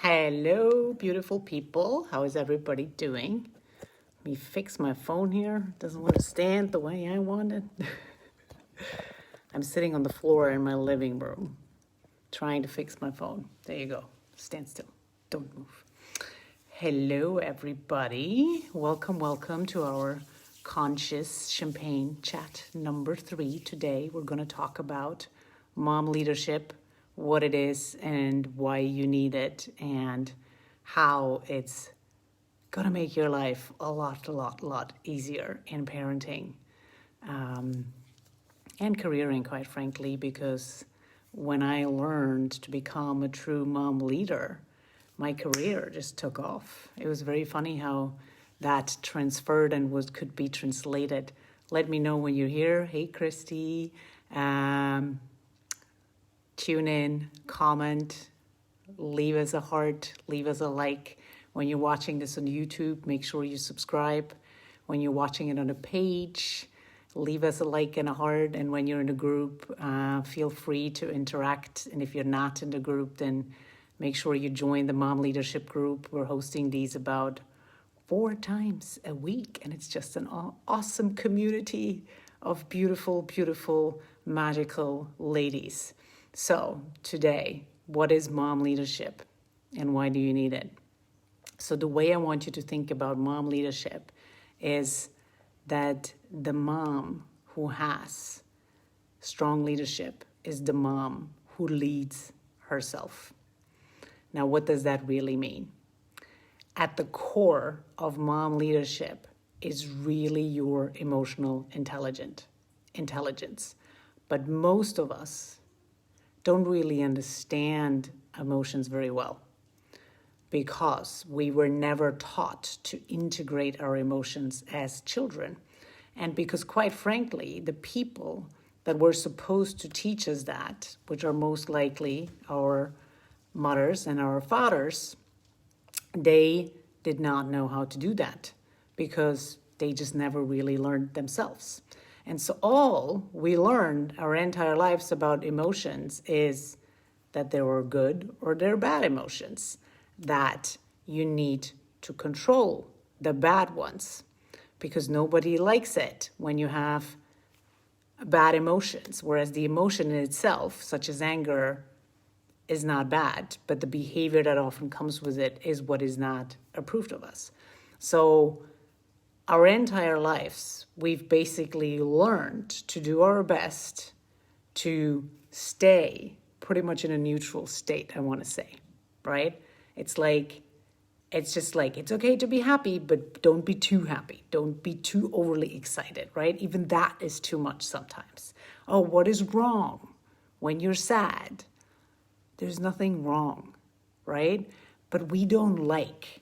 Hello, beautiful people. How is everybody doing? Let me fix my phone here. It doesn't want to stand the way I want it. I'm sitting on the floor in my living room trying to fix my phone. There you go. Stand still. Don't move. Hello, everybody. Welcome to our conscious champagne chat number 3. Today, we're going to talk about mom leadership, what it is and why you need it, and how it's going to make your life a lot easier in parenting and careering, quite frankly, because when I learned to become a true mom leader, my career just took off. It was very funny how that transferred and could be translated. Let me know when you're here. Hey, Christy. Tune in, comment, leave us a heart, leave us a like. When you're watching this on YouTube, make sure you subscribe. When you're watching it on a page, leave us a like and a heart. And when you're in a group, feel free to interact. And if you're not in the group, then make sure you join the Mom Leadership group. We're hosting these about 4 times a week. And it's just an awesome community of beautiful, magical ladies. So today, what is mom leadership and why do you need it? So the way I want you to think about mom leadership is that the mom who has strong leadership is the mom who leads herself. Now, what does that really mean? At the core of mom leadership is really your emotional intelligence. But most of us don't really understand emotions very well because we were never taught to integrate our emotions as children. And because, quite frankly, the people that were supposed to teach us that, which are most likely our mothers and our fathers, they did not know how to do that because they just never really learned themselves. And so all we learned our entire lives about emotions is that there were good or there are bad emotions, that you need to control the bad ones because nobody likes it when you have bad emotions, whereas the emotion in itself, such as anger, is not bad, but the behavior that often comes with it is what is not approved of us. So our entire lives, we've basically learned to do our best to stay pretty much in a neutral state, I want to say, right? It's just like, it's okay to be happy, but don't be too happy. Don't be too overly excited, right? Even that is too much sometimes. Oh, what is wrong when you're sad? There's nothing wrong, right? But we don't like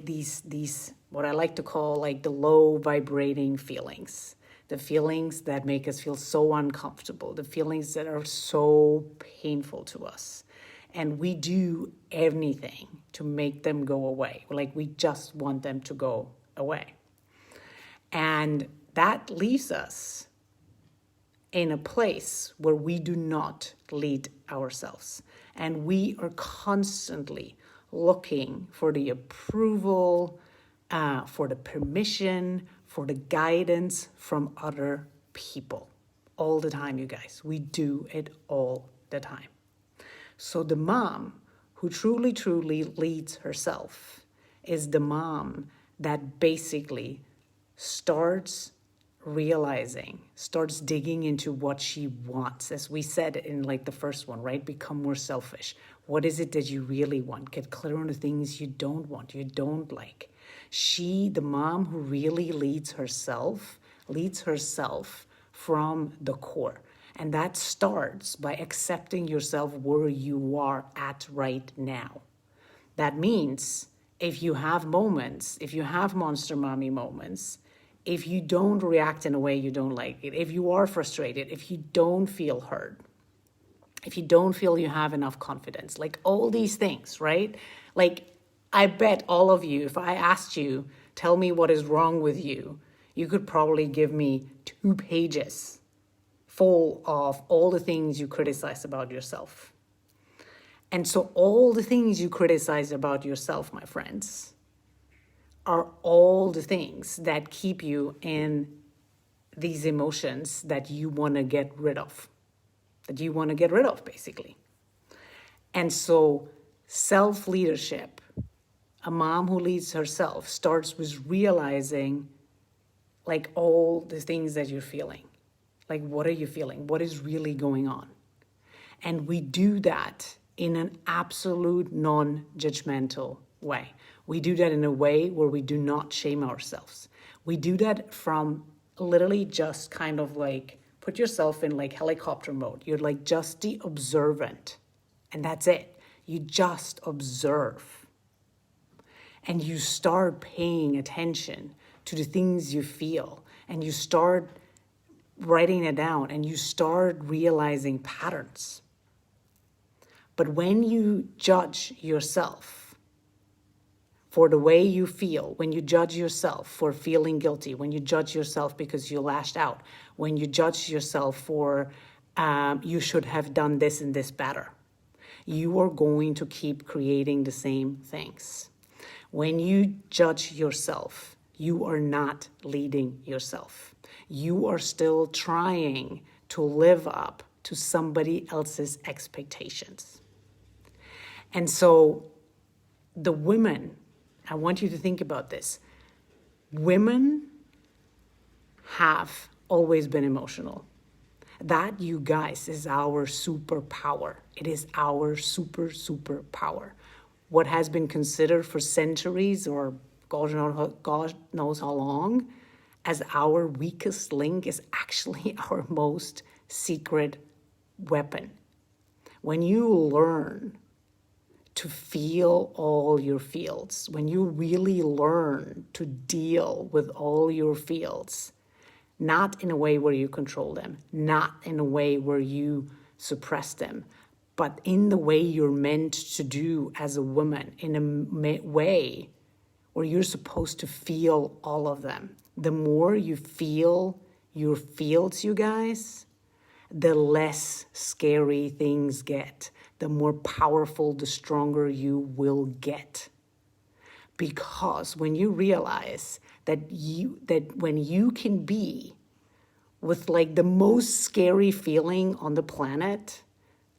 these what I like to call like the low vibrating feelings, the feelings that make us feel so uncomfortable, the feelings that are so painful to us. And we do anything to make them go away. Like we just want them to go away. And that leaves us in a place where we do not lead ourselves. And we are constantly looking for the approval, for the permission, for the guidance from other people. All the time, you guys. We do it all the time. So the mom who truly leads herself is the mom that basically starts digging into what she wants. As we said in like the first one, right? Become more selfish. What is it that you really want? Get clear on the things you don't want, you don't like. The mom who really leads herself from the core. And that starts by accepting yourself where you are at right now. That means if you have moments, if you have monster mommy moments, if you don't react in a way you don't like it, if you are frustrated, if you don't feel heard, if you don't feel you have enough confidence, like all these things, right? Like I bet all of you, if I asked you, tell me what is wrong with you, you could probably give me 2 pages full of all the things you criticize about yourself. And so all the things you criticize about yourself, my friends, are all the things that keep you in these emotions that you want to get rid of, basically. And so self-leadership, a mom who leads herself, starts with realizing like all the things that you're feeling. Like, what are you feeling? What is really going on? And we do that in an absolute non-judgmental way. We do that in a way where we do not shame ourselves. We do that from literally just kind of like put yourself in like helicopter mode. You're like just the observant, and that's it. You just observe. And you start paying attention to the things you feel, and you start writing it down, and you start realizing patterns. But when you judge yourself for the way you feel, when you judge yourself for feeling guilty, when you judge yourself because you lashed out, when you judge yourself for you should have done this and this better, you are going to keep creating the same things. When you judge yourself, you are not leading yourself. You are still trying to live up to somebody else's expectations. And so the women, I want you to think about this. Women have always been emotional. That, you guys, is our superpower. It is our superpower. What has been considered for centuries, or God knows how long, as our weakest link is actually our most secret weapon. When you learn to feel all your feels, when you really learn to deal with all your feels, not in a way where you control them, not in a way where you suppress them, but in the way you're meant to do as a woman, in a way where you're supposed to feel all of them. The more you feel your feels, you guys, the less scary things get, the more powerful, the stronger you will get. Because when you realize that when you can be with like the most scary feeling on the planet,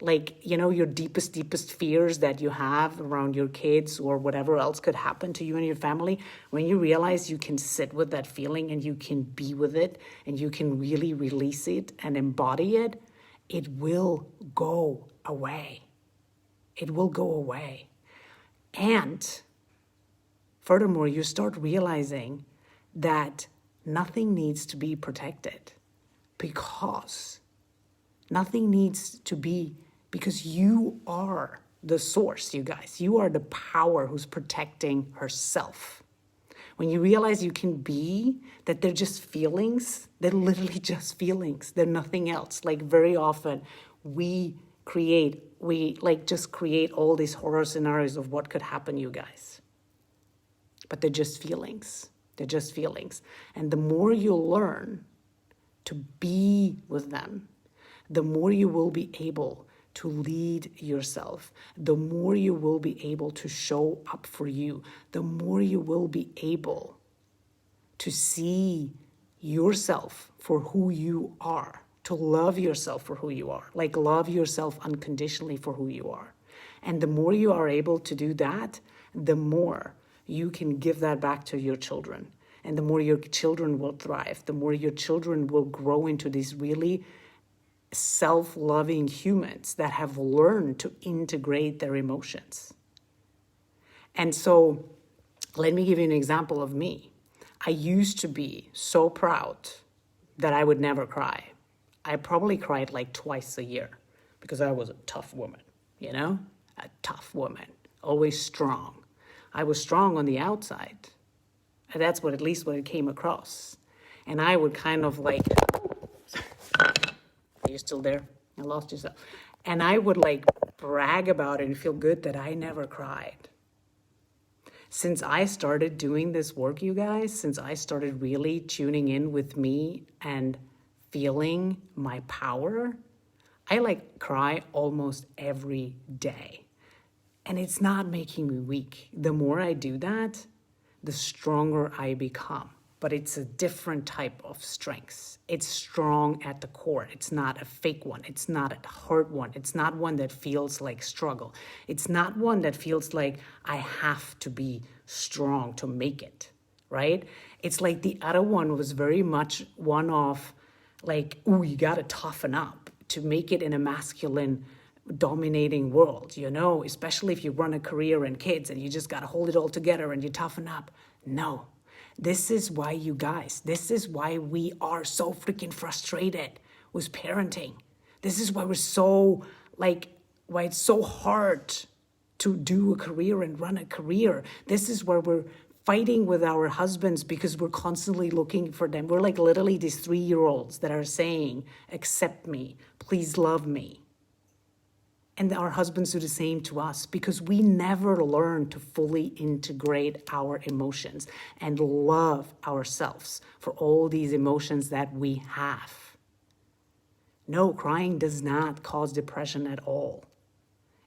like, you know, your deepest fears that you have around your kids or whatever else could happen to you and your family, when you realize you can sit with that feeling and you can be with it and you can really release it and embody it, it will go away. It will go away. And furthermore, you start realizing that nothing needs to be protected, because nothing needs to be, because you are the source, you guys. You are the power who's protecting herself. When you realize you can be, that they're just feelings, they're literally just feelings. They're nothing else. Like, very often we just create all these horror scenarios of what could happen, you guys. But they're just feelings. They're just feelings. And the more you learn to be with them, the more you will be able to lead yourself, the more you will be able to show up for you, the more you will be able to see yourself for who you are, to love yourself for who you are, like love yourself unconditionally for who you are. And the more you are able to do that, the more you can give that back to your children. And the more your children will thrive, the more your children will grow into these really self-loving humans that have learned to integrate their emotions. And so let me give you an example of me. I used to be so proud that I would never cry. I probably cried like twice a year because I was a tough woman, you know, a tough woman, always strong. I was strong on the outside. And that's what, at least what it came across. And I would kind of like, are you still there? I lost yourself. And I would like brag about it and feel good that I never cried. Since I started doing this work, you guys, since I started really tuning in with me and feeling my power, I like cry almost every day. And it's not making me weak. The more I do that, the stronger I become. But it's a different type of strength. It's strong at the core. It's not a fake one. It's not a hard one. It's not one that feels like struggle. It's not one that feels like I have to be strong to make it, right? It's like the other one was very much one of like, ooh, you got to toughen up to make it in a masculine dominating world, especially if you run a career and kids and you just got to hold it all together and you toughen up. No. This is why this is why we are so freaking frustrated with parenting. This is why why it's so hard to do a career and run a career. This is where we're fighting with our husbands because we're constantly looking for them. We're like literally these 3-year-olds that are saying, accept me, please love me. And our husbands do the same to us because we never learn to fully integrate our emotions and love ourselves for all these emotions that we have. No, crying does not cause depression at all.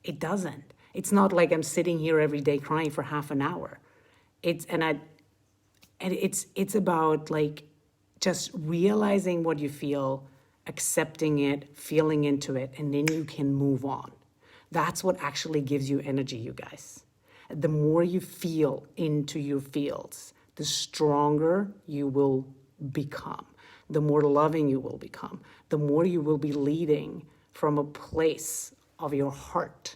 It doesn't. It's not like I'm sitting here every day crying for half an hour. It's about like just realizing what you feel, accepting it, feeling into it, and then you can move on. That's what actually gives you energy, you guys. The more you feel into your feels, the stronger you will become, the more loving you will become, the more you will be leading from a place of your heart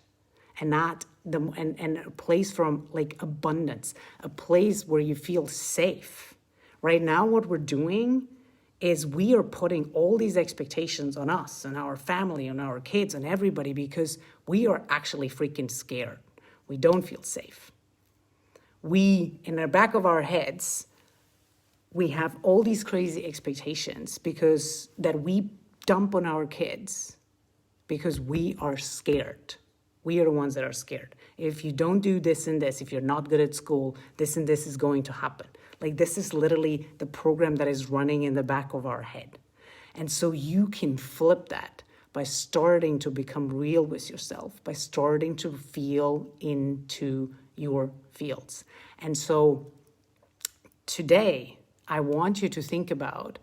and a place from like abundance, a place where you feel safe. Right now, what we're doing is we are putting all these expectations on us and our family and our kids and everybody because we are actually freaking scared. We don't feel safe. We, in the back of our heads, we have all these crazy expectations that we dump on our kids because we are scared. We are the ones that are scared. If you don't do this and this, if you're not good at school, this and this is going to happen. Like this is literally the program that is running in the back of our head. And so you can flip that by starting to become real with yourself, by starting to feel into your fields. And so today, I want you to think about,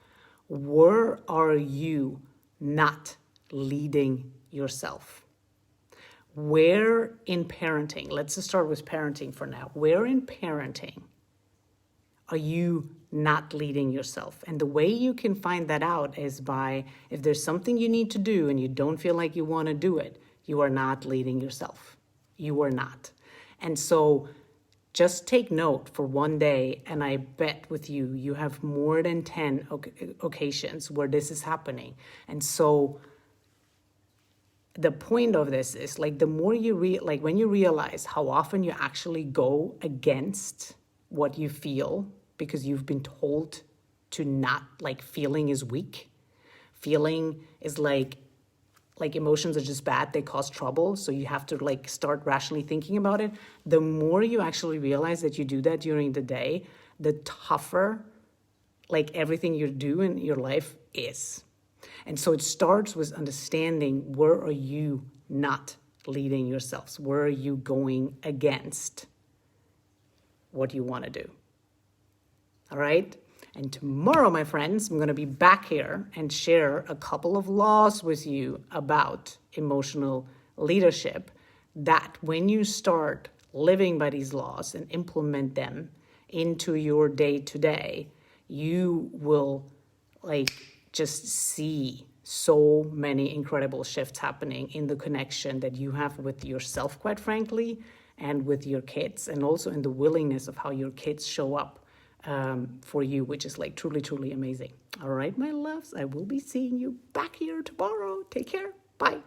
where are you not leading yourself? Where in parenting, let's just start with parenting for now. Where in parenting are you not leading yourself? And the way you can find that out is by, if there's something you need to do and you don't feel like you want to do it, you are not leading yourself. You are not. And so just take note for one day, and I bet with you, you have more than 10 occasions where this is happening. And so the point of this is like the more you when you realize how often you actually go against what you feel because you've been told to not, like feeling is weak. Feeling is like emotions are just bad, they cause trouble, so you have to like start rationally thinking about it. The more you actually realize that you do that during the day, the tougher like everything you do in your life is. And so it starts with understanding, where are you not leading yourselves? Where are you going against what you want to do? All right? And tomorrow, my friends, I'm going to be back here and share a couple of laws with you about emotional leadership, that when you start living by these laws and implement them into your day-to-day, you will like just see so many incredible shifts happening in the connection that you have with yourself, quite frankly, and with your kids, and also in the willingness of how your kids show up for you, which is like truly, truly amazing. All right, my loves, I will be seeing you back here tomorrow. Take care. Bye.